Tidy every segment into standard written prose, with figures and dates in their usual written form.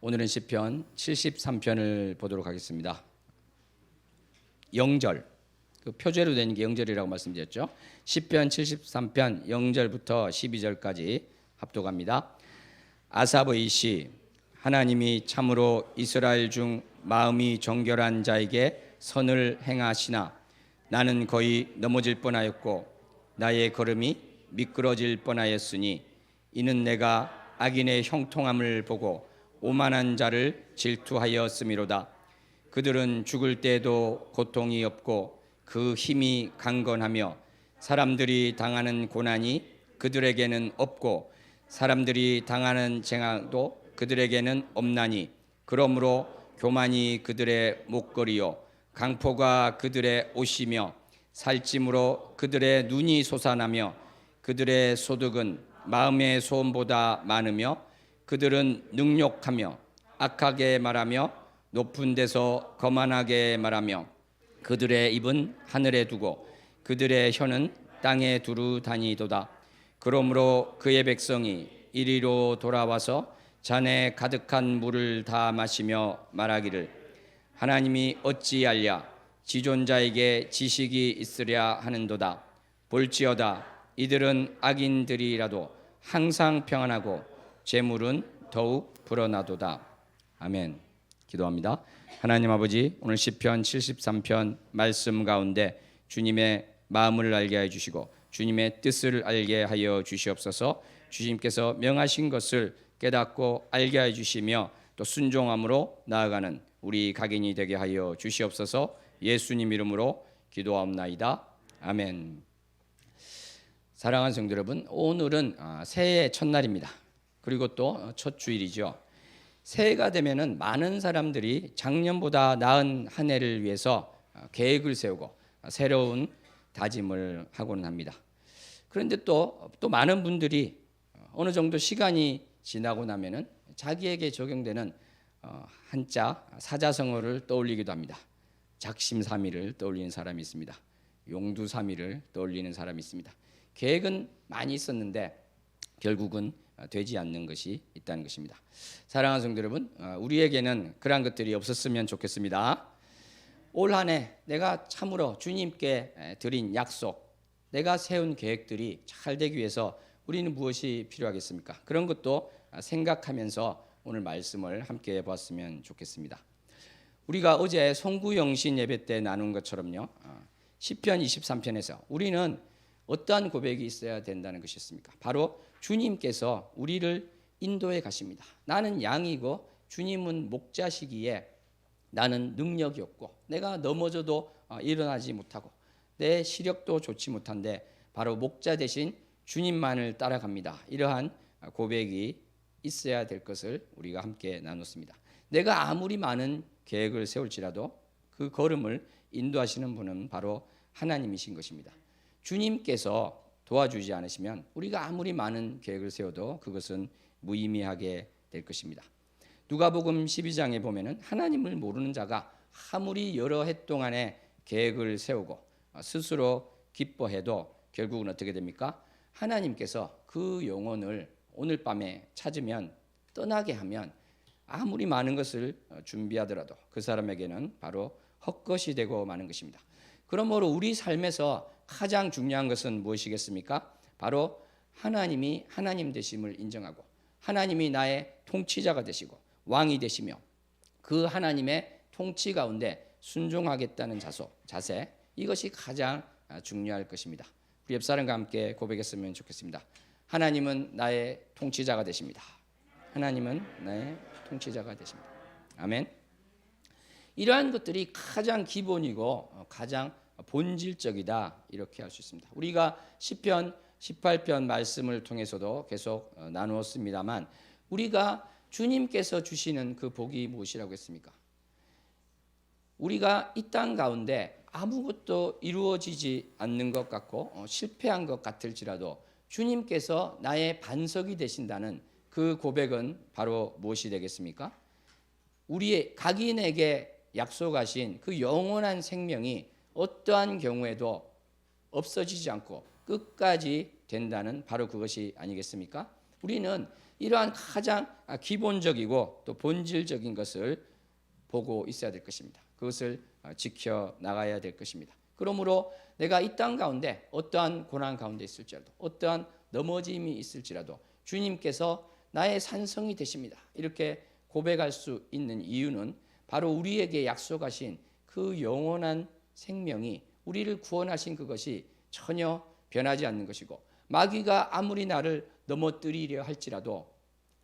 오늘은 시편 73편을 보도록 하겠습니다. 영절, 그 표제로 된 게 영절이라고 말씀드렸죠. 시편 73편 0절부터 12절까지 합독합니다. 아삽의 시. 하나님이 참으로 이스라엘 중 마음이 정결한 자에게 선을 행하시나 나는 거의 넘어질 뻔하였고 나의 걸음이 미끄러질 뻔하였으니 이는 내가 악인의 형통함을 보고 오만한 자를 질투하였음이로다. 그들은 죽을 때에도 고통이 없고 그 힘이 강건하며 사람들이 당하는 고난이 그들에게는 없고 사람들이 당하는 재앙도 그들에게는 없나니 그러므로 교만이 그들의 목걸이요 강포가 그들의 옷이며 살찜으로 그들의 눈이 솟아나며 그들의 소득은 마음의 소음보다 많으며 그들은 능욕하며 악하게 말하며 높은 데서 거만하게 말하며 그들의 입은 하늘에 두고 그들의 혀는 땅에 두루 다니도다. 그러므로 그의 백성이 이리로 돌아와서 잔에 가득한 물을 다 마시며 말하기를 하나님이 어찌 알랴 지존자에게 지식이 있으랴 하는도다. 볼지어다 이들은 악인들이라도 항상 평안하고 재물은 더욱 불어나도다. 아멘. 기도합니다. 하나님 아버지, 오늘 시편 73편 말씀 가운데 주님의 마음을 알게 해 주시고 주님의 뜻을 알게 하여 주시옵소서. 주님께서 명하신 것을 깨닫고 알게 해 주시며 또 순종함으로 나아가는 우리 각인이 되게 하여 주시옵소서. 예수님 이름으로 기도하옵나이다. 아멘. 사랑하는 성도 여러분, 오늘은 새해 첫날입니다. 그리고 또 첫 주일이죠. 새해가 되면은 많은 사람들이 작년보다 나은 한 해를 위해서 계획을 세우고 새로운 다짐을 하고는 합니다. 그런데 또 많은 분들이 어느 정도 시간이 지나고 나면은 자기에게 적용되는 한자 사자성어를 떠올리기도 합니다. 작심삼일을 떠올리는 사람이 있습니다. 용두삼일을 떠올리는 사람이 있습니다. 계획은 많이 있었는데 결국은 되지 않는 것이 있다는 것입니다. 사랑하는 성도 여러분, 우리에게는 그런 것들이 없었으면 좋겠습니다. 올 한 해 내가 참으로 주님께 드린 약속, 내가 세운 계획들이 잘 되기 위해서 우리는 무엇이 필요하겠습니까? 그런 것도 생각하면서 오늘 말씀을 함께 보았으면 좋겠습니다. 우리가 어제 송구영신 예배 때 나눈 것처럼요, 시편 23편에서 우리는 어떠한 고백이 있어야 된다는 것이었습니까? 바로 주님께서 우리를 인도해 가십니다. 나는 양이고 주님은 목자시기에 나는 능력이 없고 내가 넘어져도 일어나지 못하고 내 시력도 좋지 못한데 바로 목자 대신 주님만을 따라갑니다. 이러한 고백이 있어야 될 것을 우리가 함께 나눴습니다. 내가 아무리 많은 계획을 세울지라도 그 걸음을 인도하시는 분은 바로 하나님이신 것입니다. 주님께서 도와주지 않으시면 우리가 아무리 많은 계획을 세워도 그것은 무의미하게 될 것입니다. 누가복음 12장에 보면은 하나님을 모르는 자가 아무리 여러 해 동안에 계획을 세우고 스스로 기뻐해도 결국은 어떻게 됩니까? 하나님께서 그 영혼을 오늘 밤에 찾으면 떠나게 하면 아무리 많은 것을 준비하더라도 그 사람에게는 바로 헛것이 되고 마는 것입니다. 그러므로 우리 삶에서 가장 중요한 것은 무엇이겠습니까? 바로 하나님이 하나님 되심을 인정하고 하나님이 나의 통치자가 되시고 왕이 되시며 그 하나님의 통치 가운데 순종하겠다는 자세, 이것이 가장 중요할 것입니다. 우리 옆사람과 함께 고백했으면 좋겠습니다. 하나님은 나의 통치자가 되십니다. 하나님은 나의 통치자가 되십니다. 아멘. 이러한 것들이 가장 기본이고 가장 본질적이다, 이렇게 할 수 있습니다. 우리가 시편 18편 말씀을 통해서도 계속 나누었습니다만 우리가 주님께서 주시는 그 복이 무엇이라고 했습니까? 우리가 이 땅 가운데 아무것도 이루어지지 않는 것 같고 실패한 것 같을지라도 주님께서 나의 반석이 되신다는 그 고백은 바로 무엇이 되겠습니까? 우리의 각인에게 약속하신 그 영원한 생명이 어떠한 경우에도 없어지지 않고 끝까지 된다는 바로 그것이 아니겠습니까? 우리는 이러한 가장 기본적이고 또 본질적인 것을 보고 있어야 될 것입니다. 그것을 지켜 나가야 될 것입니다. 그러므로 내가 이 땅 가운데 어떠한 고난 가운데 있을지라도 어떠한 넘어짐이 있을지라도 주님께서 나의 산성이 되십니다. 이렇게 고백할 수 있는 이유는 바로 우리에게 약속하신 그 영원한 생명이 우리를 구원하신 그것이 전혀 변하지 않는 것이고 마귀가 아무리 나를 넘어뜨리려 할지라도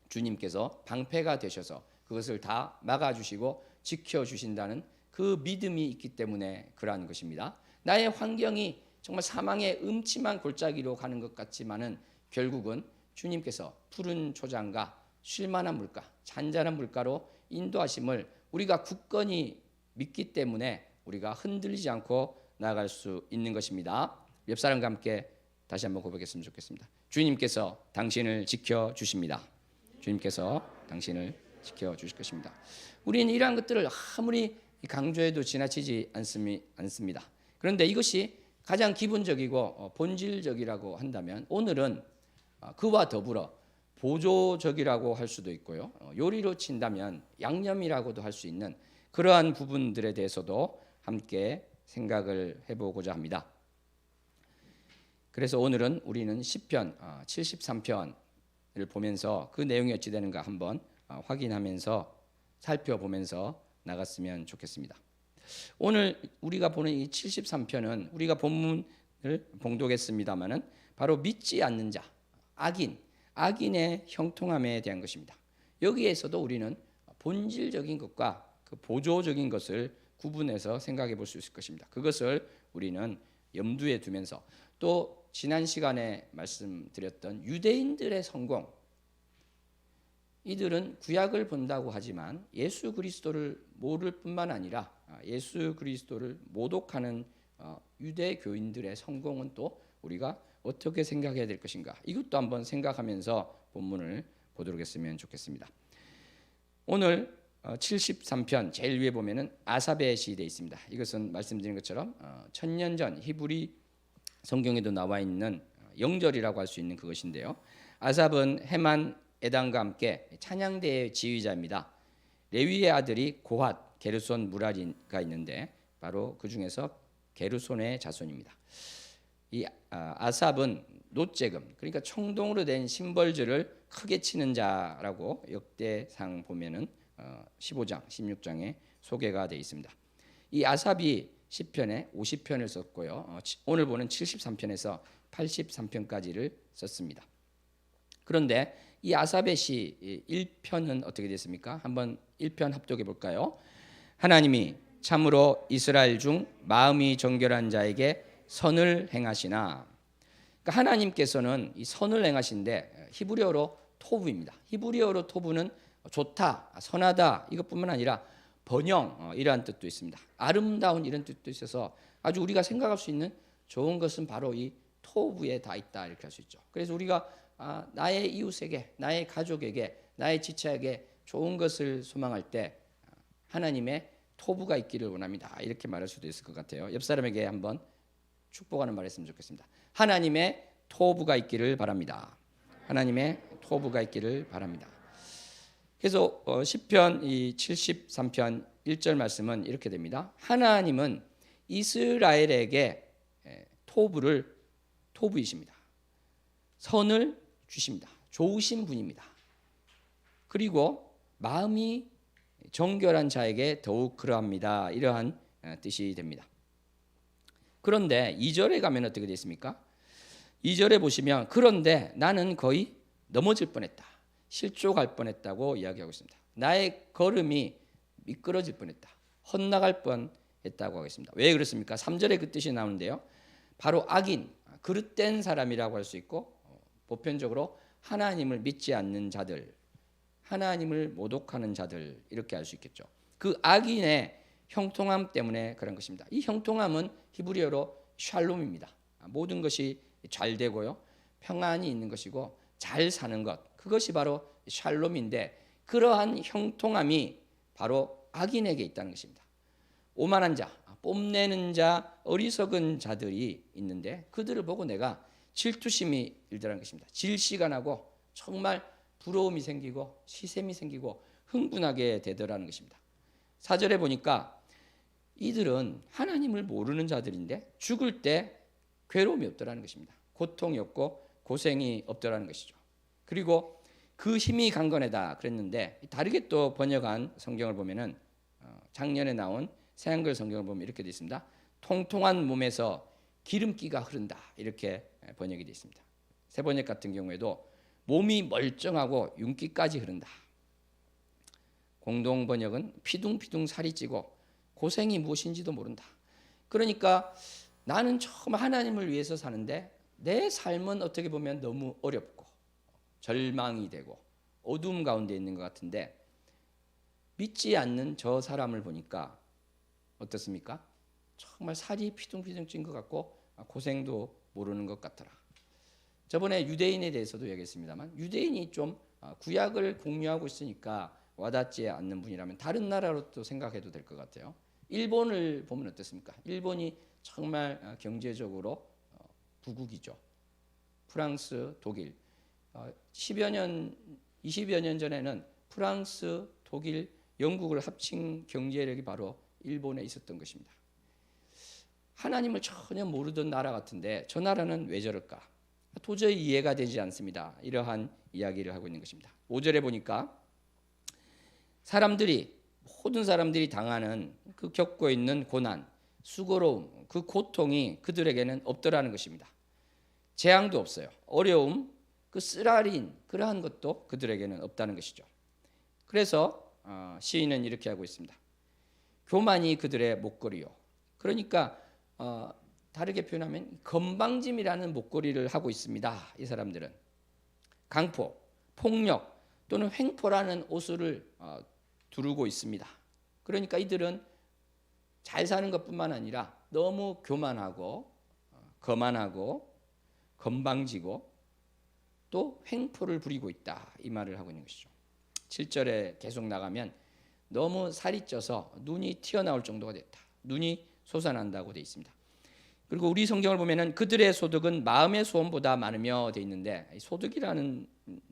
주님께서 방패가 되셔서 그것을 다 막아주시고 지켜주신다는 그 믿음이 있기 때문에 그러한 것입니다. 나의 환경이 정말 사망의 음침한 골짜기로 가는 것 같지만은 결국은 주님께서 푸른 초장과 쉴만한 물가, 잔잔한 물가로 인도하심을 우리가 굳건히 믿기 때문에 우리가 흔들리지 않고 나아갈 수 있는 것입니다. 옆 사람과 함께 다시 한번 고백했으면 좋겠습니다. 주님께서 당신을 지켜주십니다. 주님께서 당신을 지켜주실 것입니다. 우리는 이러한 것들을 아무리 강조해도 지나치지 않습니다. 그런데 이것이 가장 기본적이고 본질적이라고 한다면 오늘은 그와 더불어 보조적이라고 할 수도 있고요. 요리로 친다면 양념이라고도 할 수 있는 그러한 부분들에 대해서도 함께 생각을 해보고자 합니다. 그래서 오늘은 우리는 시편 73편을 보면서 그 내용이 어찌 되는가 한번 확인하면서 살펴보면서 나갔으면 좋겠습니다. 오늘 우리가 보는 이 73편은 우리가 본문을 봉독했습니다마는 바로 믿지 않는 자, 악인의 형통함에 대한 것입니다. 여기에서도 우리는 본질적인 것과 그 보조적인 것을 구분해서 생각해 볼 수 있을 것입니다. 그것을 우리는 염두에 두면서 또 지난 시간에 말씀드렸던 유대인들의 성공, 이들은 구약을 본다고 하지만 예수 그리스도를 모를 뿐만 아니라 예수 그리스도를 모독하는 유대교인들의 성공은 또 우리가 어떻게 생각해야 될 것인가, 이것도 한번 생각하면서 본문을 보도록 했으면 좋겠습니다. 오늘 73편 제일 위에 보면은 아삽의 시 되어 있습니다. 이것은 말씀드린 것처럼 천년 전 히브리 성경에도 나와 있는 영절이라고 할 수 있는 그것인데요. 아삽은 헤만 에단과 함께 찬양대의 지휘자입니다. 레위의 아들이 고핫, 게르손, 무라리가 있는데 바로 그 중에서 게르손의 자손입니다. 이 아삽은 노재금, 그러니까 청동으로 된 심벌주를 크게 치는 자라고 역대상 보면은 15장, 16장에 소개가 되어 있습니다. 이 아삽이 시편에 50편을 썼고요. 오늘 보는 73편에서 83편까지를 썼습니다. 그런데 이 아삽의 시 1편은 어떻게 됐습니까? 한번 1편 합독해 볼까요? 하나님이 참으로 이스라엘 중 마음이 정결한 자에게 선을 행하시나. 그러니까 하나님께서는 이 선을 행하신데 히브리어로 토부입니다. 히브리어로 토부는 좋다, 선하다 이것뿐만 아니라 번영 이러한 뜻도 있습니다. 아름다운 이런 뜻도 있어서 아주 우리가 생각할 수 있는 좋은 것은 바로 이 토부에 다 있다 이렇게 할 수 있죠. 그래서 우리가 나의 이웃에게, 나의 가족에게, 나의 지체에게 좋은 것을 소망할 때 하나님의 토부가 있기를 원합니다. 이렇게 말할 수도 있을 것 같아요. 옆 사람에게 한번 축복하는 말 했으면 좋겠습니다. 하나님의 토부가 있기를 바랍니다. 하나님의 토부가 있기를 바랍니다. 그래서 시편 이 73편 1절 말씀은 이렇게 됩니다. 하나님은 이스라엘에게 토부이십니다. 선을 주십니다. 좋으신 분입니다. 그리고 마음이 정결한 자에게 더욱 그러합니다. 이러한 뜻이 됩니다. 그런데 2절에 가면 어떻게 되어 있습니까? 2절에 보시면 그런데 나는 거의 넘어질 뻔했다, 실족할 뻔했다고 이야기하고 있습니다. 나의 걸음이 미끄러질 뻔했다, 헛나갈 뻔했다고 하겠습니다. 왜 그렇습니까? 3절에 그 뜻이 나오는데요. 바로 악인, 그릇된 사람이라고 할 수 있고 보편적으로 하나님을 믿지 않는 자들, 하나님을 모독하는 자들 이렇게 할 수 있겠죠. 그 악인의 형통함 때문에 그런 것입니다. 이 형통함은 히브리어로 샬롬입니다. 모든 것이 잘 되고요, 평안이 있는 것이고 잘 사는 것, 그것이 바로 샬롬인데 그러한 형통함이 바로 악인에게 있다는 것입니다. 오만한 자, 뽐내는 자, 어리석은 자들이 있는데 그들을 보고 내가 질투심이 일더라는 것입니다. 질시가 나고 정말 부러움이 생기고 시샘이 생기고 흥분하게 되더라는 것입니다. 4절에 보니까 이들은 하나님을 모르는 자들인데 죽을 때 괴로움이 없더라는 것입니다. 고통이 없고 고생이 없더라는 것이죠. 그리고 그 힘이 강건하다 그랬는데 다르게 또 번역한 성경을 보면은 작년에 나온 새한글 성경을 보면 이렇게 되어 있습니다. 통통한 몸에서 기름기가 흐른다 이렇게 번역이 되어 있습니다. 새 번역 같은 경우에도 몸이 멀쩡하고 윤기까지 흐른다. 공동 번역은 피둥피둥 살이 찌고 고생이 무엇인지도 모른다. 그러니까 나는 처음 하나님을 위해서 사는데 내 삶은 어떻게 보면 너무 어렵고 절망이 되고 어두움 가운데 있는 것 같은데 믿지 않는 저 사람을 보니까 어떻습니까? 정말 살이 피둥피둥 찐 것 같고 고생도 모르는 것 같더라. 저번에 유대인에 대해서도 얘기했습니다만 유대인이 좀 구약을 공유하고 있으니까 와닿지 않는 분이라면 다른 나라로 또 생각해도 될 것 같아요. 일본을 보면 어떻습니까? 일본이 정말 경제적으로 부국이죠. 프랑스, 독일 10여 년, 20여 년 전에는 프랑스, 독일, 영국을 합친 경제력이 바로 일본에 있었던 것입니다. 하나님을 전혀 모르던 나라 같은데 저 나라는 왜 저럴까? 도저히 이해가 되지 않습니다. 이러한 이야기를 하고 있는 것입니다. 5절에 보니까 모든 사람들이 당하는 그 겪고 있는 고난, 수고로움, 그 고통이 그들에게는 없더라는 것입니다. 재앙도 없어요. 어려움, 그 쓰라린 그러한 것도 그들에게는 없다는 것이죠. 그래서 시인은 이렇게 하고 있습니다. 교만이 그들의 목걸이요. 그러니까 다르게 표현하면 건방짐이라는 목걸이를 하고 있습니다. 이 사람들은 강포, 폭력 또는 횡포라는 옷을 두르고 있습니다. 그러니까 이들은 잘 사는 것뿐만 아니라 너무 교만하고 거만하고 건방지고 또 횡포를 부리고 있다 이 말을 하고 있는 것이죠. 7절에 계속 나가면 너무 살이 쪄서 눈이 튀어나올 정도가 됐다. 눈이 솟아난다고 되어 있습니다. 그리고 우리 성경을 보면은 그들의 소득은 마음의 소원보다 많으며 되어 있는데 소득이라는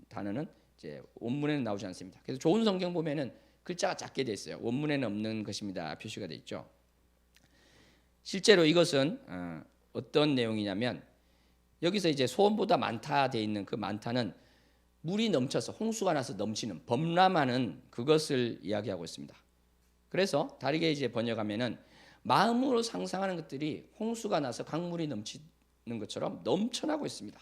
단어는 이제 원문에는 나오지 않습니다. 그래서 좋은 성경 보면은 글자가 작게 되어 있어요. 원문에는 없는 것입니다. 표시가 되어 있죠. 실제로 이것은 어떤 내용이냐면 여기서 이제 소원보다 많다 되어 있는 그 많다는 물이 넘쳐서 홍수가 나서 넘치는 범람하는 그것을 이야기하고 있습니다. 그래서 다르게 이제 번역하면은 마음으로 상상하는 것들이 홍수가 나서 강물이 넘치는 것처럼 넘쳐나고 있습니다.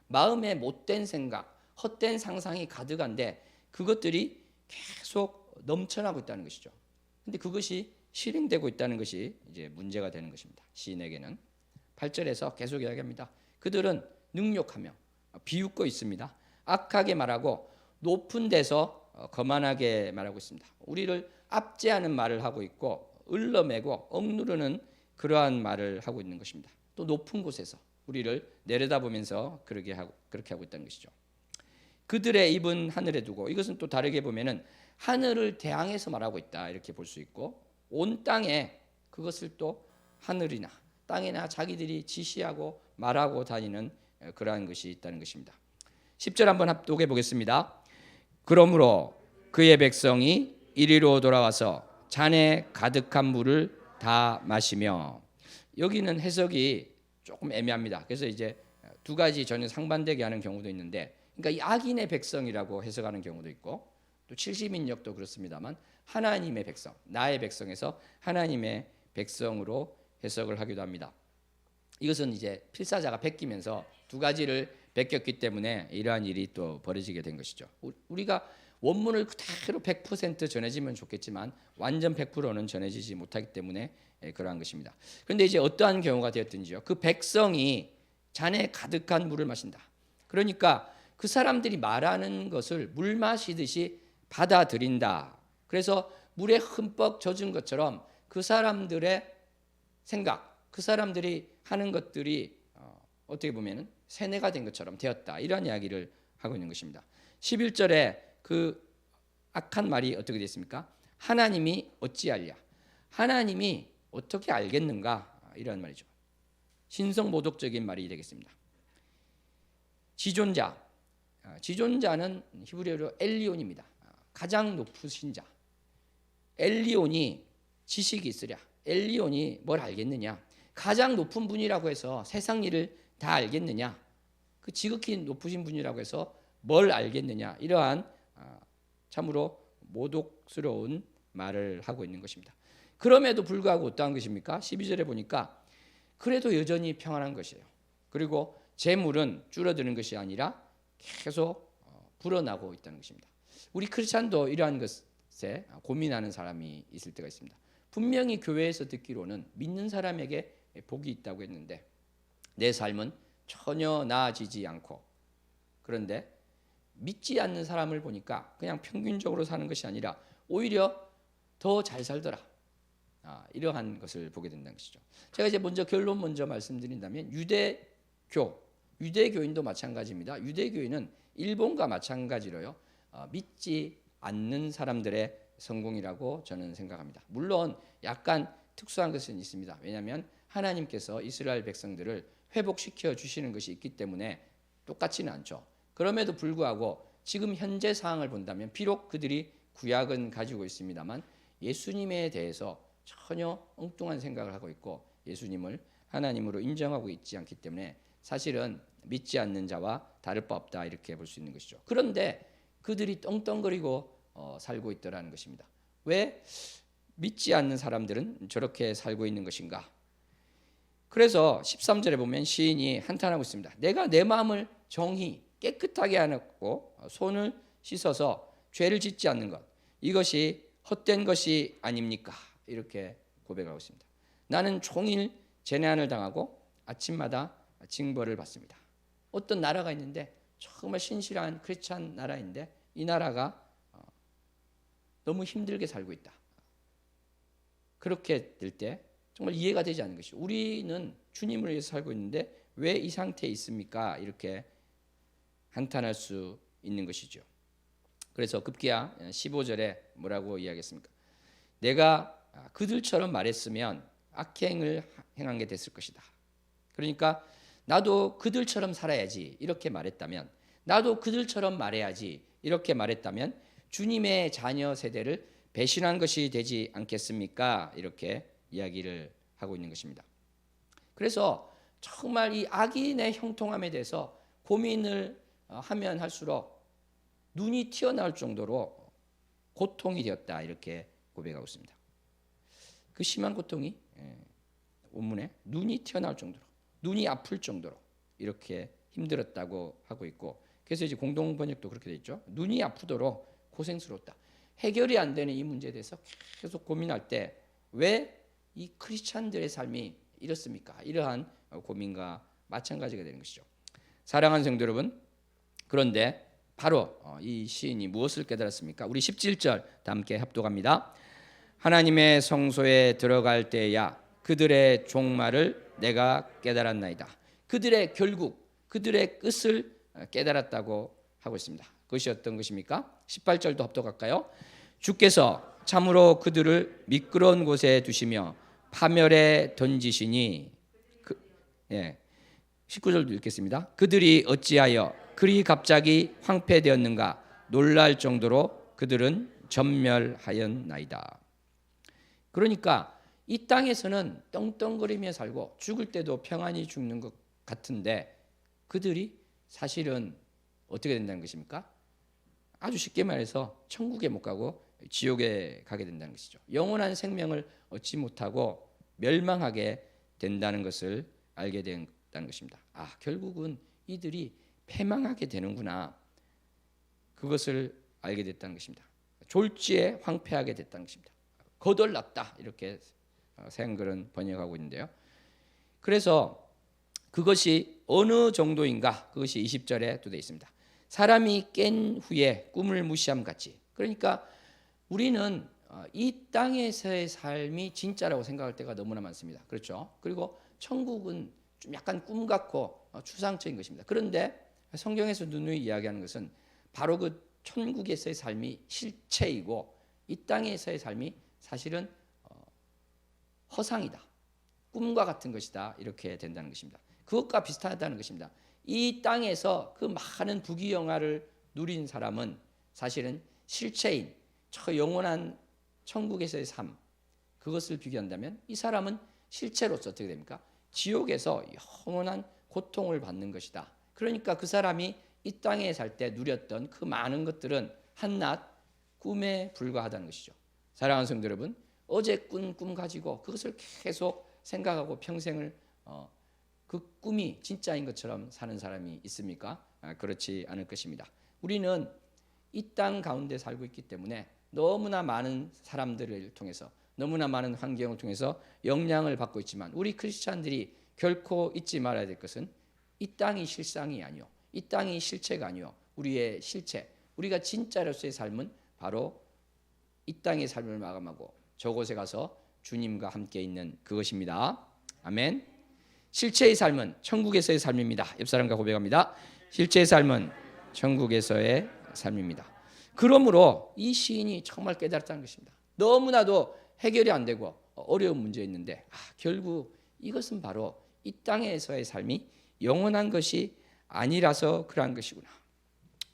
마음에 못된 생각, 헛된 상상이 가득한데 그것들이 계속 넘쳐나고 있다는 것이죠. 근데 그것이 실행되고 있다는 것이 이제 문제가 되는 것입니다. 시인에게는 8절에서 계속 이야기합니다. 그들은 능욕하며 비웃고 있습니다. 악하게 말하고 높은 데서 거만하게 말하고 있습니다. 우리를 압제하는 말을 하고 있고 을러매고 억누르는 그러한 말을 하고 있는 것입니다. 또 높은 곳에서 우리를 내려다보면서 그렇게 하고 있다는 것이죠. 그들의 입은 하늘에 두고 이것은 또 다르게 보면은 하늘을 대항해서 말하고 있다 이렇게 볼 수 있고 온 땅에 그것을 또 하늘이나 땅이나 자기들이 지시하고 말하고 다니는 그러한 것이 있다는 것입니다. 10절 한번 합독해 보겠습니다. 그러므로 그의 백성이 이리로 돌아와서 잔에 가득한 물을 다 마시며 여기는 해석이 조금 애매합니다. 그래서 이제 두 가지 전혀 상반되게 하는 경우도 있는데 그러니까 이 악인의 백성이라고 해석하는 경우도 있고 또 70인역도 그렇습니다만 하나님의 백성, 나의 백성에서 하나님의 백성으로 해석을 하기도 합니다. 이것은 이제 필사자가 베끼면서 두 가지를 베꼈기 때문에 이러한 일이 또 벌어지게 된 것이죠. 우리가 원문을 그대로 100% 전해지면 좋겠지만 완전 100%는 전해지지 못하기 때문에 그러한 것입니다. 그런데 이제 어떠한 경우가 되었든지요. 그 백성이 잔에 가득한 물을 마신다. 그러니까 그 사람들이 말하는 것을 물 마시듯이 받아들인다. 그래서 물에 흠뻑 젖은 것처럼 그 사람들의 생각, 그 사람들이 하는 것들이 어떻게 보면은 세뇌가 된 것처럼 되었다. 이런 이야기를 하고 있는 것입니다. 11절에 그 악한 말이 어떻게 됐습니까? 하나님이 어찌알랴? 하나님이 어떻게 알겠는가? 이런 말이죠. 신성모독적인 말이 되겠습니다. 지존자, 지존자는 히브리어로 엘리온입니다. 가장 높으신 자. 엘리온이 지식이 있으랴. 엘리온이 뭘 알겠느냐? 가장 높은 분이라고 해서 세상 일을 다 알겠느냐? 그 지극히 높으신 분이라고 해서 뭘 알겠느냐? 이러한 참으로 모독스러운 말을 하고 있는 것입니다. 그럼에도 불구하고 어떠한 것입니까? 12절에 보니까 그래도 여전히 평안한 것이에요. 그리고 재물은 줄어드는 것이 아니라 계속 불어나고 있다는 것입니다. 우리 크리스찬도 이러한 것에 고민하는 사람이 있을 때가 있습니다. 분명히 교회에서 듣기로는 믿는 사람에게 복이 있다고 했는데 내 삶은 전혀 나아지지 않고, 그런데 믿지 않는 사람을 보니까 그냥 평균적으로 사는 것이 아니라 오히려 더 잘 살더라. 이러한 것을 보게 된다는 것이죠. 제가 이제 결론 먼저 말씀드린다면 유대교인도 마찬가지입니다. 유대교인은 일본과 마찬가지로요. 믿지 않는 사람들의 성공이라고 저는 생각합니다. 물론 약간 특수한 것은 있습니다. 왜냐하면 하나님께서 이스라엘 백성들을 회복시켜 주시는 것이 있기 때문에 똑같지는 않죠. 그럼에도 불구하고 지금 현재 상황을 본다면 비록 그들이 구약은 가지고 있습니다만 예수님에 대해서 전혀 엉뚱한 생각을 하고 있고 예수님을 하나님으로 인정하고 있지 않기 때문에 사실은 믿지 않는 자와 다를 바 없다, 이렇게 볼 수 있는 것이죠. 그런데 그들이 떵떵거리고 살고 있더라는 것입니다. 왜 믿지 않는 사람들은 저렇게 살고 있는 것인가? 그래서 13절에 보면 시인이 한탄하고 있습니다. 내가 내 마음을 정히 깨끗하게 해놓고 손을 씻어서 죄를 짓지 않는 것, 이것이 헛된 것이 아닙니까? 이렇게 고백하고 있습니다. 나는 종일 재난을 당하고 아침마다 징벌을 받습니다. 어떤 나라가 있는데 정말 신실한 크리스찬 나라인데 이 나라가 너무 힘들게 살고 있다. 그렇게 될 때 정말 이해가 되지 않는 것이죠. 우리는 주님을 위해서 살고 있는데 왜 이 상태에 있습니까? 이렇게 한탄할 수 있는 것이죠. 그래서 급기야 15절에 뭐라고 이야기했습니까? 내가 그들처럼 말했으면 악행을 행한 게 됐을 것이다. 그러니까 나도 그들처럼 살아야지 이렇게 말했다면, 나도 그들처럼 말해야지 이렇게 말했다면 주님의 자녀 세대를 배신한 것이 되지 않겠습니까? 이렇게 이야기를 하고 있는 것입니다. 그래서 정말 이 악인의 형통함에 대해서 고민을 하면 할수록 눈이 튀어나올 정도로 고통이 되었다, 이렇게 고백하고 있습니다. 그 심한 고통이 원문에 눈이 튀어나올 정도로, 눈이 아플 정도로 이렇게 힘들었다고 하고 있고, 그래서 이제 공동 번역도 그렇게 돼 있죠. 눈이 아프도록 고생스러웠다. 해결이 안 되는 이 문제에 대해서 계속 고민할 때 왜 이 크리스찬들의 삶이 이렇습니까? 이러한 고민과 마찬가지가 되는 것이죠. 사랑하는 성도 여러분, 그런데 바로 이 시인이 무엇을 깨달았습니까? 우리 17절 다 함께 합독합니다. 하나님의 성소에 들어갈 때야 그들의 종말을 내가 깨달았나이다. 그들의 결국, 그들의 끝을 깨달았다고 하고 있습니다. 그것이 어떤 것입니까? 18절도 합독할까요? 주께서 참으로 그들을 미끄러운 곳에 두시며 파멸에 던지시니 19절도 읽겠습니다. 그들이 어찌하여 그리 갑자기 황폐되었는가? 놀랄 정도로 그들은 전멸하였나이다. 그러니까 이 땅에서는 떵떵거리며 살고 죽을 때도 평안히 죽는 것 같은데 그들이 사실은 어떻게 된다는 것입니까? 아주 쉽게 말해서 천국에 못 가고 지옥에 가게 된다는 것이죠. 영원한 생명을 얻지 못하고 멸망하게 된다는 것을 알게 된다는 것입니다. 결국은 이들이 패망하게 되는구나. 그것을 알게 됐다는 것입니다. 졸지에 황폐하게 됐다는 것입니다. 거덜났다, 이렇게 생글은 번역하고 있는데요. 그래서 그것이 어느 정도인가? 그것이 20절에 또 되어 있습니다. 사람이 깬 후에 꿈을 무시함 같이. 그러니까 우리는 이 땅에서의 삶이 진짜라고 생각할 때가 너무나 많습니다. 그렇죠? 그리고 천국은 좀 약간 꿈 같고 추상적인 것입니다. 그런데 성경에서 누누이 이야기하는 것은 바로 그 천국에서의 삶이 실체이고 이 땅에서의 삶이 사실은 허상이다, 꿈과 같은 것이다, 이렇게 된다는 것입니다. 그것과 비슷하다는 것입니다. 이 땅에서 그 많은 부귀영화를 누린 사람은 사실은 실체인 저 영원한 천국에서의 삶, 그것을 비교한다면 이 사람은 실체로서 어떻게 됩니까? 지옥에서 영원한 고통을 받는 것이다. 그러니까 그 사람이 이 땅에 살 때 누렸던 그 많은 것들은 한낱 꿈에 불과하다는 것이죠. 사랑하는 성도 여러분, 어제 꾼 꿈 가지고 그것을 계속 생각하고 평생을 그 꿈이 진짜인 것처럼 사는 사람이 있습니까? 그렇지 않을 것입니다. 우리는 이 땅 가운데 살고 있기 때문에 너무나 많은 사람들을 통해서, 너무나 많은 환경을 통해서 영향을 받고 있지만, 우리 크리스찬들이 결코 잊지 말아야 될 것은 이 땅이 실상이 아니요, 이 땅이 실체가 아니요, 우리의 실체, 우리가 진짜로서의 삶은 바로 이 땅의 삶을 마감하고 저곳에 가서 주님과 함께 있는 그것입니다. 아멘. 실체의 삶은 천국에서의 삶입니다. 옆 사람과 고백합니다. 실체의 삶은 천국에서의 삶입니다. 그러므로 이 시인이 정말 깨달았다는 것입니다. 너무나도 해결이 안 되고 어려운 문제였는데 결국 이것은 바로 이 땅에서의 삶이 영원한 것이 아니라서 그러한 것이구나.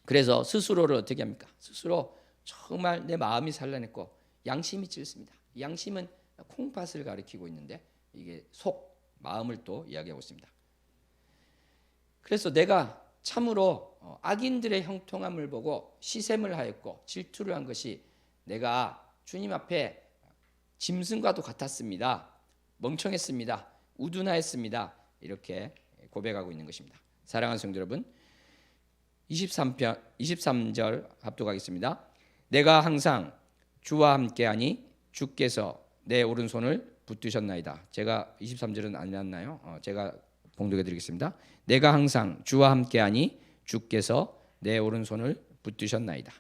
그래서 스스로를 어떻게 합니까? 스스로 정말 내 마음이 산란했고 양심이 찔습니다. 양심은 콩팥을 가리키고 있는데 이게 속, 마음을 또 이야기하고 있습니다. 그래서 내가 참으로 악인들의 형통함을 보고 시샘을 하였고 질투를 한 것이 내가 주님 앞에 짐승과도 같았습니다. 멍청했습니다. 우둔하였습니다. 이렇게 고백하고 있는 것입니다. 사랑하는 성도 여러분, 23절 합독하겠습니다. 내가 항상 주와 함께하니 주께서 내 오른손을 붙드셨나이다. 제가 23절은 안 났나요? 제가 봉독해 드리겠습니다. 내가 항상 주와 함께하니 주께서 내 오른손을 붙드셨나이다.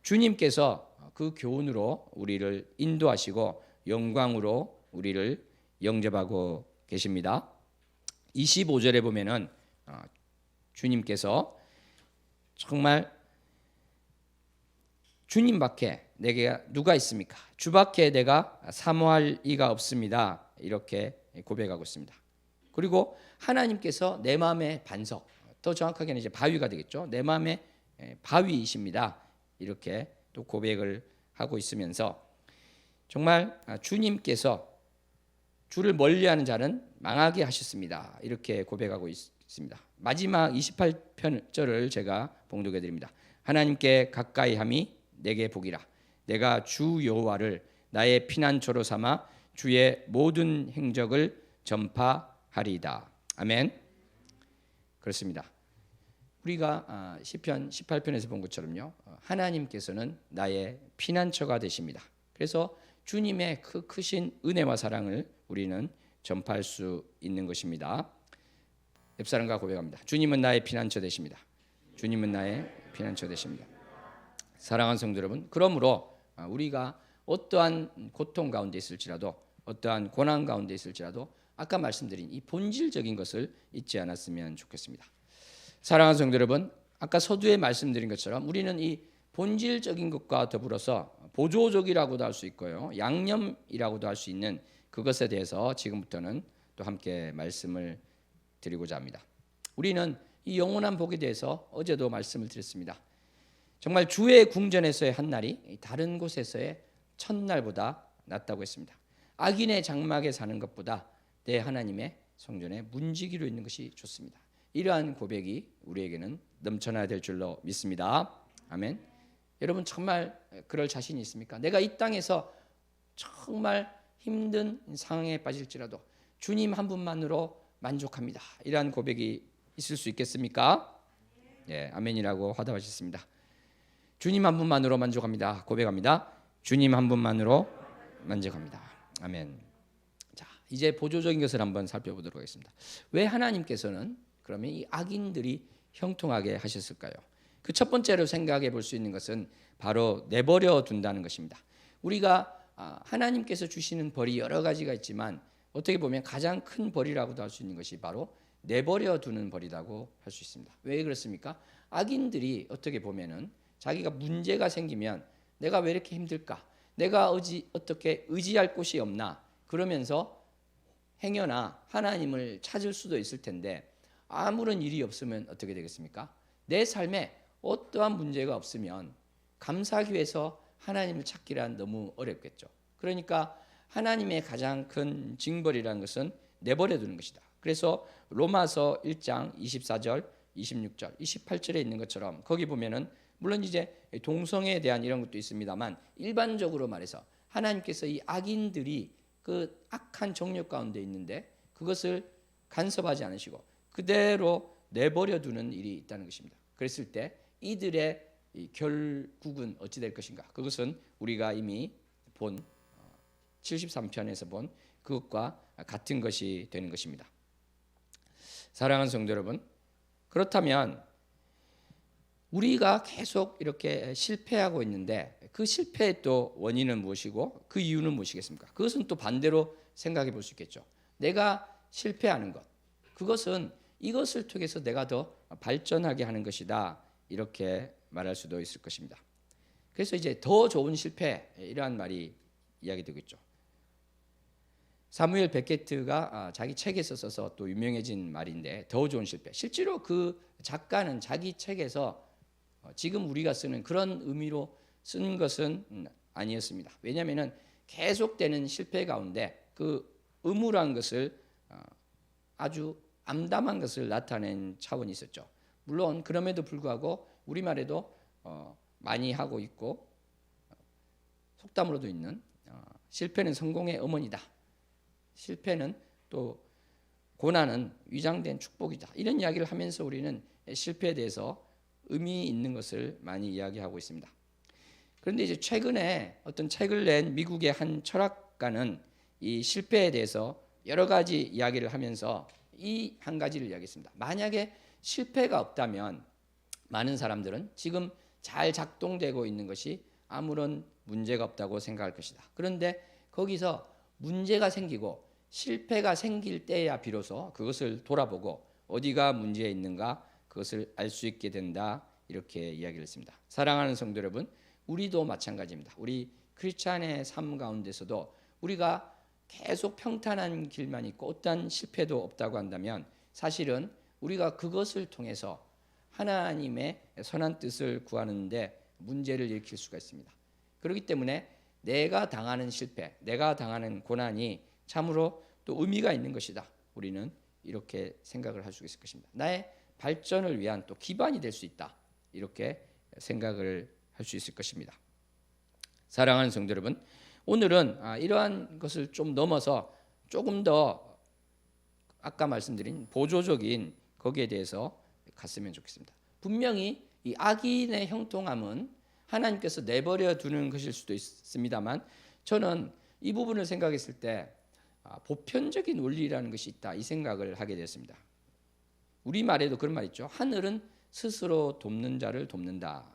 주님께서 그 교훈으로 우리를 인도하시고 영광으로 우리를 영접하고 계십니다. 25절에 보면은 주님께서 정말 주님밖에 내게 누가 있습니까? 주밖에 내가 사모할 이가 없습니다. 이렇게 고백하고 있습니다. 그리고 하나님께서 내 마음의 반석, 더 정확하게는 이제 바위가 되겠죠. 내 마음의 바위이십니다. 이렇게 또 고백을 하고 있으면서 정말 주님께서 주를 멀리하는 자는 망하게 하셨습니다. 이렇게 고백하고 있습니다. 마지막 28절을 제가 봉독해 드립니다. 하나님께 가까이 함이 내게 복이라. 내가 주 여호와를 나의 피난처로 삼아 주의 모든 행적을 전파하리이다. 아멘. 그렇습니다. 우리가 시편 18편에서 본 것처럼요, 하나님께서는 나의 피난처가 되십니다. 그래서 주님의 그 크신 은혜와 사랑을 우리는 전파할 수 있는 것입니다. 옆 사람과 고백합니다. 주님은 나의 피난처 되십니다. 주님은 나의 피난처 되십니다. 사랑하는 성도 여러분, 그러므로 우리가 어떠한 고통 가운데 있을지라도, 어떠한 고난 가운데 있을지라도 아까 말씀드린 이 본질적인 것을 잊지 않았으면 좋겠습니다. 사랑하는 성도 여러분, 아까 서두에 말씀드린 것처럼 우리는 이 본질적인 것과 더불어서 보조적이라고도 할 수 있고요, 양념이라고도 할 수 있는 그것에 대해서 지금부터는 또 함께 말씀을 드리고자 합니다. 우리는 이 영원한 복에 대해서 어제도 말씀을 드렸습니다. 정말 주의 궁전에서의 한 날이 다른 곳에서의 첫날보다 낫다고 했습니다. 악인의 장막에 사는 것보다 내 하나님의 성전에 문지기로 있는 것이 좋습니다. 이러한 고백이 우리에게는 넘쳐나야 될 줄로 믿습니다. 아멘. 여러분 정말 그럴 자신이 있습니까? 내가 이 땅에서 정말 힘든 상황에 빠질지라도 주님 한 분만으로 만족합니다. 이러한 고백이 있을 수 있겠습니까? 예, 아멘이라고 화답하셨습니다. 주님 한 분만으로 만족합니다. 고백합니다. 주님 한 분만으로 만족합니다. 아멘. 자, 이제 보조적인 것을 한번 살펴보도록 하겠습니다. 왜 하나님께서는 그러면 이 악인들이 형통하게 하셨을까요? 그 첫 번째로 생각해 볼 수 있는 것은 바로 내버려 둔다는 것입니다. 우리가 하나님께서 주시는 벌이 여러 가지가 있지만 어떻게 보면 가장 큰 벌이라고도 할 수 있는 것이 바로 내버려 두는 벌이라고 할 수 있습니다. 왜 그렇습니까? 악인들이 어떻게 보면은 자기가 문제가 생기면 내가 왜 이렇게 힘들까? 내가 어떻게 의지할 곳이 없나? 그러면서 행여나 하나님을 찾을 수도 있을 텐데 아무런 일이 없으면 어떻게 되겠습니까? 내 삶에 어떠한 문제가 없으면 감사하기 위해서 하나님을 찾기란 너무 어렵겠죠. 그러니까 하나님의 가장 큰 징벌이라는 것은 내버려 두는 것이다. 그래서 로마서 1장 24절, 26절, 28절에 있는 것처럼 거기 보면은 물론 이제 동성애에 대한 이런 것도 있습니다만 일반적으로 말해서 하나님께서 이 악인들이 그 악한 정욕 가운데 있는데 그것을 간섭하지 않으시고 그대로 내버려 두는 일이 있다는 것입니다. 그랬을 때 이들의 이 결국은 어찌 될 것인가? 그것은 우리가 이미 본 73편에서 본 그것과 같은 것이 되는 것입니다. 사랑하는 성도 여러분, 그렇다면 우리가 계속 이렇게 실패하고 있는데 그 실패의 또 원인은 무엇이고 그 이유는 무엇이겠습니까? 그것은 또 반대로 생각해 볼 수 있겠죠. 내가 실패하는 것, 그것은 이것을 통해서 내가 더 발전하게 하는 것이다. 이렇게 말할 수도 있을 것입니다. 그래서 이제 더 좋은 실패 이러한 말이 이야기되고 있죠. 사무엘 베케트가 자기 책에서 써서 또 유명해진 말인데 더 좋은 실패. 실제로 그 작가는 자기 책에서 지금 우리가 쓰는 그런 의미로 쓴 것은 아니었습니다. 왜냐하면 계속되는 실패 가운데 그 의무란 것을 아주 암담한 것을 나타낸 차원이 있었죠. 물론 그럼에도 불구하고 우리말에도 많이 하고 있고 속담으로도 있는 실패는 성공의 어머니다. 실패는 또 고난은 위장된 축복이다. 이런 이야기를 하면서 우리는 실패에 대해서 의미 있는 것을 많이 이야기하고 있습니다. 그런데 이제 최근에 어떤 책을 낸 미국의 한 철학가는 이 실패에 대해서 여러 가지 이야기를 하면서 이 한 가지를 이야기했습니다. 만약에 실패가 없다면 많은 사람들은 지금 잘 작동되고 있는 것이 아무런 문제가 없다고 생각할 것이다. 그런데 거기서 문제가 생기고 실패가 생길 때야 비로소 그것을 돌아보고 어디가 문제가 있는가 그것을 알 수 있게 된다. 이렇게 이야기를 했습니다. 사랑하는 성도 여러분, 우리도 마찬가지입니다. 우리 크리스찬의 삶 가운데서도 우리가 계속 평탄한 길만 있고 어떠한 실패도 없다고 한다면 사실은 우리가 그것을 통해서 하나님의 선한 뜻을 구하는데 문제를 일으킬 수가 있습니다. 그렇기 때문에 내가 당하는 실패, 내가 당하는 고난이 참으로 또 의미가 있는 것이다. 우리는 이렇게 생각을 할 수 있을 것입니다. 나의 발전을 위한 또 기반이 될 수 있다. 이렇게 생각을 할 수 있을 것입니다. 사랑하는 성도 여러분, 오늘은 이러한 것을 좀 넘어서 조금 더 아까 말씀드린 보조적인 거기에 대해서 갔으면 좋겠습니다. 분명히 이 악인의 형통함은 하나님께서 내버려 두는 것일 수도 있습니다만 저는 이 부분을 생각했을 때 보편적인 원리라는 것이 있다 이 생각을 하게 됐습니다. 우리말에도 그런 말 있죠. 하늘은 스스로 돕는 자를 돕는다.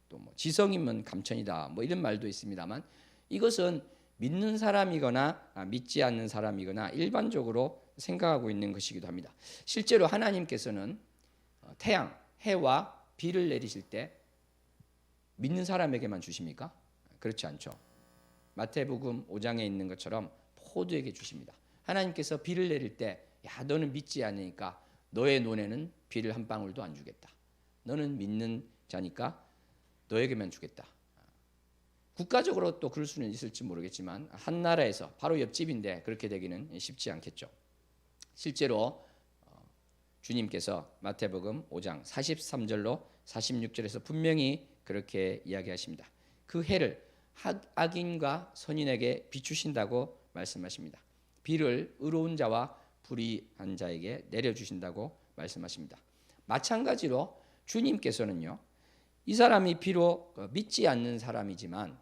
또 뭐 지성이면 감천이다. 뭐 이런 말도 있습니다만 이것은 믿는 사람이거나 믿지 않는 사람이거나 일반적으로 생각하고 있는 것이기도 합니다. 실제로 하나님께서는 태양, 해와 비를 내리실 때 믿는 사람에게만 주십니까? 그렇지 않죠. 마태복음 5장에 있는 것처럼 모두에게 주십니다. 하나님께서 비를 내릴 때 야, 너는 믿지 않으니까 너의 논에는 비를 한 방울도 안 주겠다. 너는 믿는 자니까 너에게만 주겠다. 국가적으로 또 그럴 수는 있을지 모르겠지만 한 나라에서 바로 옆집인데 그렇게 되기는 쉽지 않겠죠. 실제로 주님께서 마태복음 5장 43절로 46절에서 분명히 그렇게 이야기하십니다. 그 해를 악인과 선인에게 비추신다고 말씀하십니다. 비를 의로운 자와 불의한 자에게 내려주신다고 말씀하십니다. 마찬가지로 주님께서는요. 이 사람이 비록 믿지 않는 사람이지만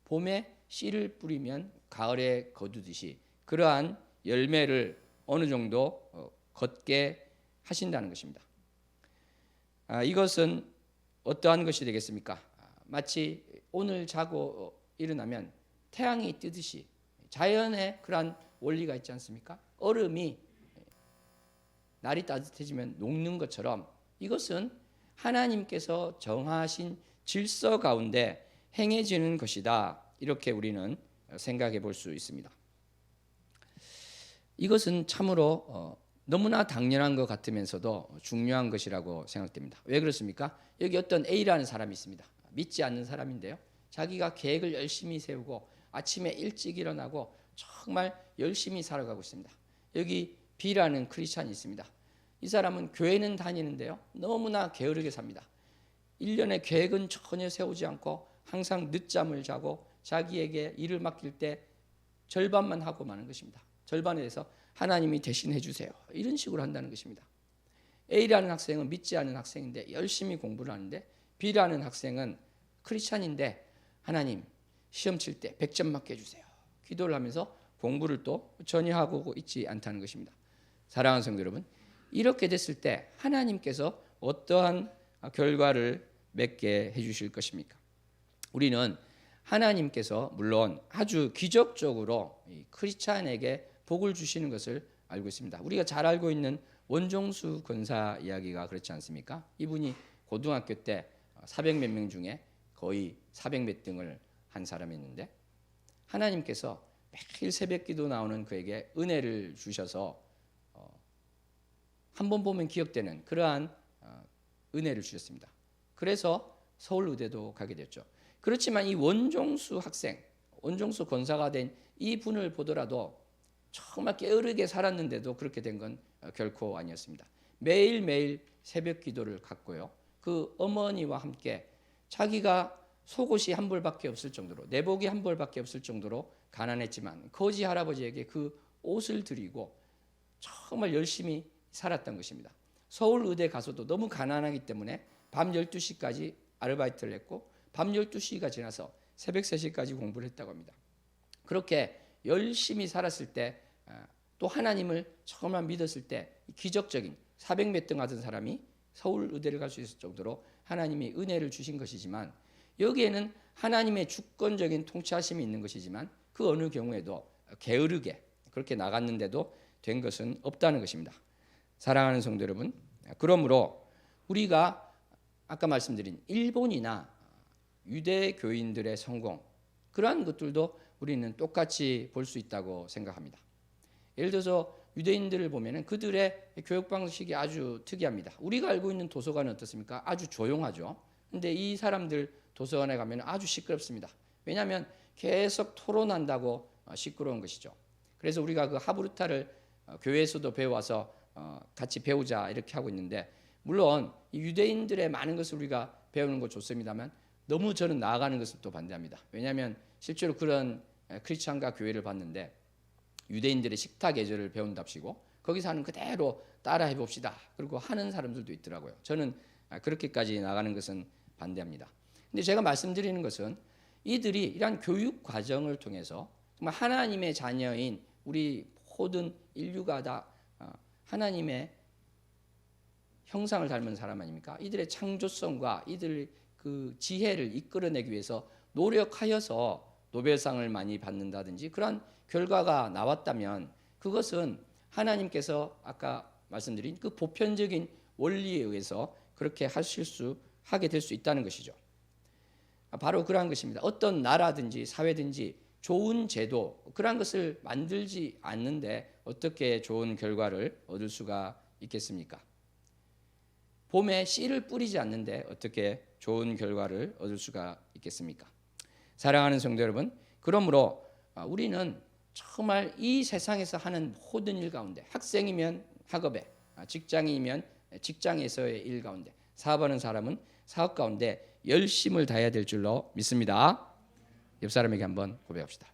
봄에 씨를 뿌리면 가을에 거두듯이 그러한 열매를 어느 정도 걷게 하신다는 것입니다. 이것은 어떠한 것이 되겠습니까? 마치 오늘 자고 일어나면 태양이 뜨듯이 자연의 그러한 원리가 있지 않습니까? 얼음이 날이 따뜻해지면 녹는 것처럼 이것은 하나님께서 정하신 질서 가운데 행해지는 것이다. 이렇게 우리는 생각해 볼 수 있습니다. 이것은 참으로 너무나 당연한 것 같으면서도 중요한 것이라고 생각됩니다. 왜 그렇습니까? 여기 어떤 A라는 사람이 있습니다. 믿지 않는 사람인데요. 자기가 계획을 열심히 세우고 아침에 일찍 일어나고 정말 열심히 살아가고 있습니다. 여기 B라는 크리스찬이 있습니다. 이 사람은 교회는 다니는데요. 너무나 게으르게 삽니다. 1년의 계획은 전혀 세우지 않고 항상 늦잠을 자고 자기에게 일을 맡길 때 절반만 하고 마는 것입니다. 절반에 대해서 하나님이 대신해 주세요. 이런 식으로 한다는 것입니다. A라는 학생은 믿지 않은 학생인데 열심히 공부를 하는데, B라는 학생은 크리스찬인데 하나님 시험 칠 때 100점 맞게 해주세요. 기도를 하면서 공부를 또 전혀 하고 있지 않다는 것입니다. 사랑하는 성도 여러분, 이렇게 됐을 때 하나님께서 어떠한 결과를 맺게 해주실 것입니까? 우리는 하나님께서 물론 아주 기적적으로 크리스찬에게 복을 주시는 것을 알고 있습니다. 우리가 잘 알고 있는 원종수 권사 이야기가 그렇지 않습니까? 이분이 고등학교 때 400 몇 명 중에 거의 400 몇 등을 한 사람이었는데, 하나님께서 매일 새벽 기도 나오는 그에게 은혜를 주셔서 한 번 보면 기억되는 그러한 은혜를 주셨습니다. 그래서 서울의대도 가게 됐죠. 그렇지만 이 원종수 학생, 원종수 권사가 된 이 분을 보더라도 정말 게으르게 살았는데도 그렇게 된 건 결코 아니었습니다. 매일매일 새벽 기도를 갖고요. 그 어머니와 함께 자기가 속옷이 한 벌밖에 없을 정도로, 내복이 한 벌밖에 없을 정도로 가난했지만 거지 할아버지에게 그 옷을 드리고 정말 열심히 살았던 것입니다. 서울의대 가서도 너무 가난하기 때문에 밤 12시까지 아르바이트를 했고 밤 12시가 지나서 새벽 3시까지 공부를 했다고 합니다. 그렇게 열심히 살았을 때, 또 하나님을 정말 믿었을 때 기적적인 400 몇 등 하던 사람이 서울의대를 갈 수 있을 정도로 하나님이 은혜를 주신 것이지만, 여기에는 하나님의 주권적인 통치하심이 있는 것이지만 그 어느 경우에도 게으르게 그렇게 나갔는데도 된 것은 없다는 것입니다. 사랑하는 성도 여러분, 그러므로 우리가 아까 말씀드린 일본이나 유대교인들의 성공, 그러한 것들도 우리는 똑같이 볼 수 있다고 생각합니다. 예를 들어서 유대인들을 보면 그들의 교육 방식이 아주 특이합니다. 우리가 알고 있는 도서관은 어떻습니까? 아주 조용하죠. 근데 이 사람들 도서관에 가면 아주 시끄럽습니다. 왜냐하면 계속 토론한다고 시끄러운 것이죠. 그래서 우리가 그 하브루타를 교회에서도 배워와서 같이 배우자 이렇게 하고 있는데, 물론 이 유대인들의 많은 것을 우리가 배우는 거 좋습니다만 너무 저는 나아가는 것을 또 반대합니다. 왜냐하면 실제로 그런 크리스찬과 교회를 봤는데 유대인들의 식탁 예절을 배운답시고 거기서 하는 그대로 따라 해봅시다. 그리고 하는 사람들도 있더라고요. 저는 그렇게까지 나가는 것은 반대합니다. 근데 제가 말씀드리는 것은 이들이 이러한 교육 과정을 통해서 정말 하나님의 자녀인 우리 모든 인류가 다 하나님의 형상을 닮은 사람 아닙니까? 이들의 창조성과 이들 그 지혜를 이끌어내기 위해서 노력하여서 노벨상을 많이 받는다든지 그런 결과가 나왔다면 그것은 하나님께서 아까 말씀드린 그 보편적인 원리에 의해서 그렇게 하게 될 수 있다는 것이죠. 바로 그러한 것입니다. 어떤 나라든지 사회든지 좋은 제도, 그러한 것을 만들지 않는데 어떻게 좋은 결과를 얻을 수가 있겠습니까? 봄에 씨를 뿌리지 않는데 어떻게 좋은 결과를 얻을 수가 있겠습니까? 사랑하는 성도 여러분, 그러므로 우리는 정말 이 세상에서 하는 모든 일 가운데, 학생이면 학업에, 직장이면 직장에서의 일 가운데, 사업하는 사람은 사업 가운데 열심을 다해야 될 줄로 믿습니다. 옆 사람에게 한번 고백합시다.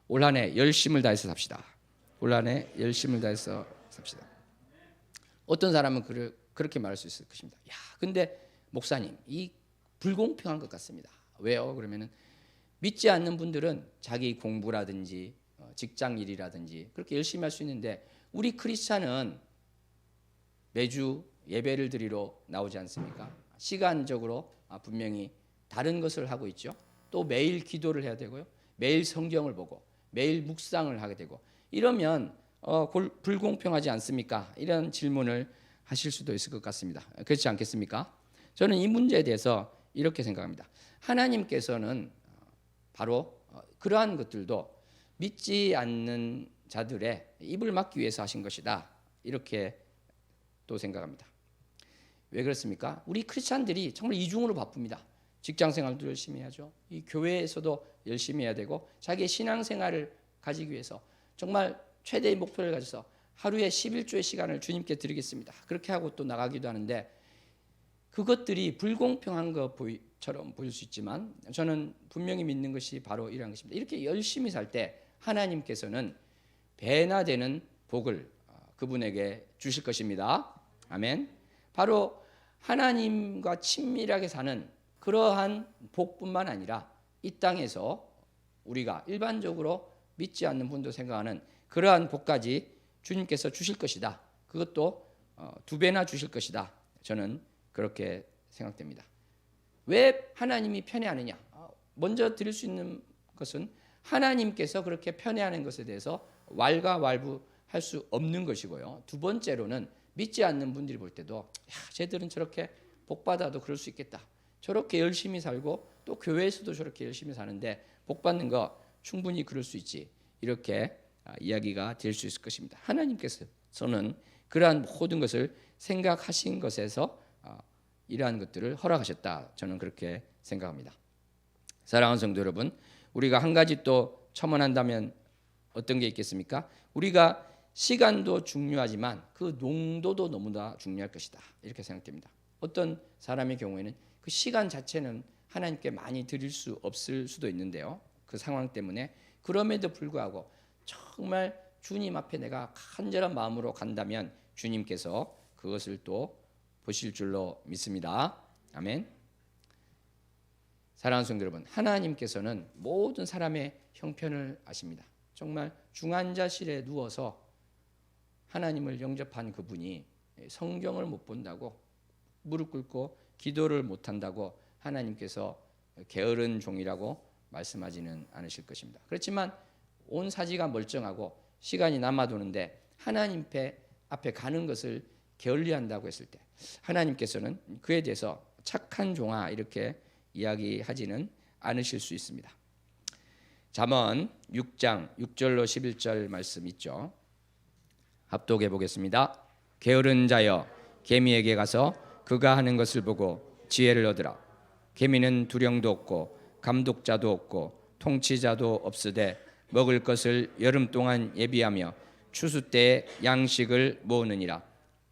올 한 해 열심을 다해서 삽시다. 올 한 해 열심을 다해서 삽시다. 어떤 사람은 그렇게 말할 수 있을 것입니다. 야, 근데 목사님, 이 불공평한 것 같습니다. 왜요? 그러면은 믿지 않는 분들은 자기 공부라든지 직장 일이라든지 그렇게 열심히 할 수 있는데 우리 크리스찬은 매주 예배를 드리러 나오지 않습니까? 시간적으로 분명히 다른 것을 하고 있죠. 또 매일 기도를 해야 되고요. 매일 성경을 보고 매일 묵상을 하게 되고 이러면 불공평하지 않습니까? 이런 질문을 하실 수도 있을 것 같습니다. 그렇지 않겠습니까? 저는 이 문제에 대해서 이렇게 생각합니다. 하나님께서는 바로 그러한 것들도 믿지 않는 자들의 입을 막기 위해서 하신 것이다 이렇게 또 생각합니다. 왜 그렇습니까? 우리 크리스찬들이 정말 이중으로 바쁩니다. 직장생활도 열심히 해야죠. 이 교회에서도 열심히 해야 되고 자기의 신앙생활을 가지기 위해서 정말 최대의 목표를 가져서 하루에 11조의 시간을 주님께 드리겠습니다. 그렇게 하고 또 나가기도 하는데 그것들이 불공평한 것처럼 보일 수 있지만 저는 분명히 믿는 것이 바로 이러한 것입니다. 이렇게 열심히 살 때 하나님께서는 배나 되는 복을 그분에게 주실 것입니다. 아멘. 바로 하나님과 친밀하게 사는 그러한 복뿐만 아니라 이 땅에서 우리가 일반적으로 믿지 않는 분도 생각하는 그러한 복까지 주님께서 주실 것이다. 그것도 2배나 주실 것이다. 저는 그렇게 생각됩니다. 왜 하나님이 편애하느냐? 먼저 드릴 수 있는 것은 하나님께서 그렇게 편애하는 것에 대해서 왈가왈부할 수 없는 것이고요. 두 번째로는 믿지 않는 분들이 볼 때도 쟤들은 저렇게 복 받아도 그럴 수 있겠다. 저렇게 열심히 살고 또 교회에서도 저렇게 열심히 사는데 복 받는 거 충분히 그럴 수 있지. 이렇게 이야기가 될 수 있을 것입니다. 하나님께서는 그러한 모든 것을 생각하신 것에서 이러한 것들을 허락하셨다. 저는 그렇게 생각합니다. 사랑하는 성도 여러분, 우리가 한 가지 또 첨언한다면 어떤 게 있겠습니까? 우리가 시간도 중요하지만 그 농도도 너무나 중요할 것이다. 이렇게 생각됩니다. 어떤 사람의 경우에는 그 시간 자체는 하나님께 많이 드릴 수 없을 수도 있는데요. 그 상황 때문에 그럼에도 불구하고 정말 주님 앞에 내가 간절한 마음으로 간다면 주님께서 그것을 또 보실 줄로 믿습니다. 아멘. 사랑하는 성도 여러분, 하나님께서는 모든 사람의 형편을 아십니다. 정말 중환자실에 누워서 하나님을 영접한 그분이 성경을 못 본다고 무릎 꿇고 기도를 못 한다고 하나님께서 게으른 종이라고 말씀하지는 않으실 것입니다. 그렇지만 온 사지가 멀쩡하고 시간이 남아도는데 하나님 앞에 가는 것을 게을리한다고 했을 때 하나님께서는 그에 대해서 착한 종아 이렇게 이야기하지는 않으실 수 있습니다. 잠언 6장 6절로 11절 말씀 있죠. 합독해 보겠습니다. 게으른 자여 개미에게 가서 그가 하는 것을 보고 지혜를 얻으라. 개미는 두령도 없고 감독자도 없고 통치자도 없으되 먹을 것을 여름 동안 예비하며 추수 때에 양식을 모으느니라.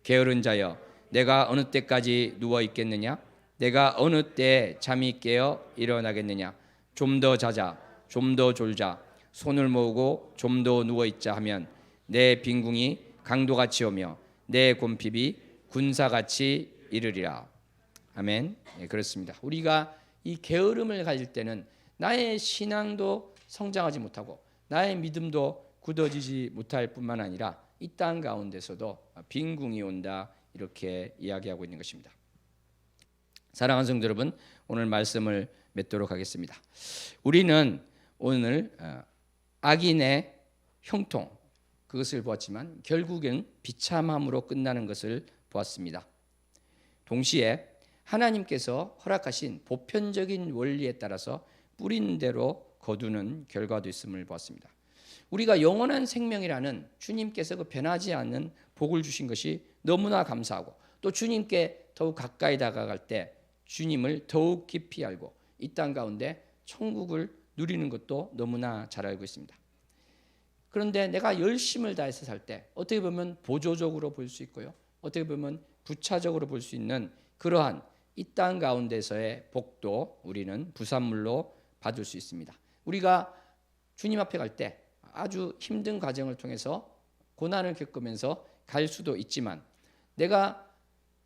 게으른 자여 내가 어느 때까지 누워 있겠느냐? 내가 어느 때에 잠이 깨어 일어나겠느냐? 좀 더 자자, 좀 더 졸자, 손을 모으고 좀 더 누워 있자 하면 내 빈궁이 강도같이 오며 내 곰핍이 군사같이 이르리라. 아멘. 네, 그렇습니다. 우리가 이 게으름을 가질 때는 나의 신앙도 성장하지 못하고 나의 믿음도 굳어지지 못할 뿐만 아니라 이 땅 가운데서도 빈궁이 온다 이렇게 이야기하고 있는 것입니다. 사랑하는 성도 여러분, 오늘 말씀을 맺도록 하겠습니다. 우리는 오늘 악인의 형통 그것을 보았지만 결국은 비참함으로 끝나는 것을 보았습니다. 동시에 하나님께서 허락하신 보편적인 원리에 따라서 뿌린 대로 거두는 결과도 있음을 보았습니다. 우리가 영원한 생명이라는 주님께서 그 변하지 않는 복을 주신 것이 너무나 감사하고 또 주님께 더욱 가까이 다가갈 때 주님을 더욱 깊이 알고 이 땅 가운데 천국을 누리는 것도 너무나 잘 알고 있습니다. 그런데 내가 열심을 다해서 살 때 어떻게 보면 보조적으로 볼 수 있고요. 어떻게 보면 부차적으로 볼 수 있는 그러한 이 땅 가운데서의 복도 우리는 부산물로 받을 수 있습니다. 우리가 주님 앞에 갈 때 아주 힘든 과정을 통해서 고난을 겪으면서 갈 수도 있지만 내가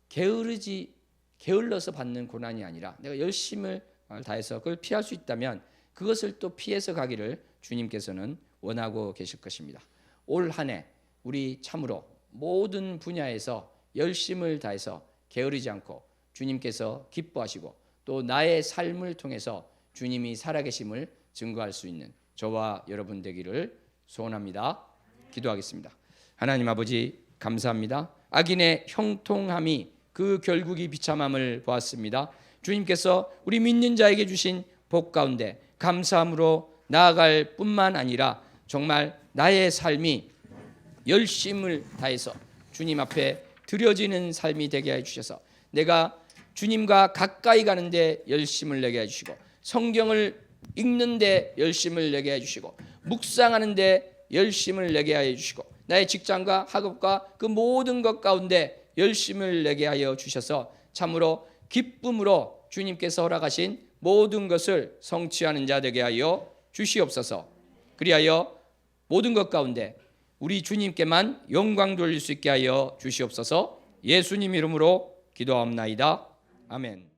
게을러서 받는 고난이 아니라 내가 열심을 다해서 그걸 피할 수 있다면 그것을 또 피해서 가기를 주님께서는 원하고 계실 것입니다. 올 한 해 우리 참으로 모든 분야에서 열심을 다해서 게으르지 않고 주님께서 기뻐하시고 또 나의 삶을 통해서 주님이 살아계심을 증거할 수 있는 저와 여러분 되기를 소원합니다. 기도하겠습니다. 하나님 아버지 감사합니다. 악인의 형통함이 그 결국이 비참함을 보았습니다. 주님께서 우리 믿는 자에게 주신 복 가운데 감사함으로 나아갈 뿐만 아니라 정말 나의 삶이 열심을 다해서 주님 앞에 드려지는 삶이 되게 해 주셔서 내가 주님과 가까이 가는데 열심을 내게 해 주시고 성경을 읽는데 열심을 내게 해 주시고 묵상하는데 열심을 내게 해 주시고 나의 직장과 학업과 그 모든 것 가운데 열심을 내게 하여 주셔서 참으로 기쁨으로 주님께서 허락하신 모든 것을 성취하는 자 되게 하여 주시옵소서. 그리하여 모든 것 가운데 우리 주님께만 영광 돌릴 수 있게 하여 주시옵소서. 예수님 이름으로 기도하옵나이다. 아멘.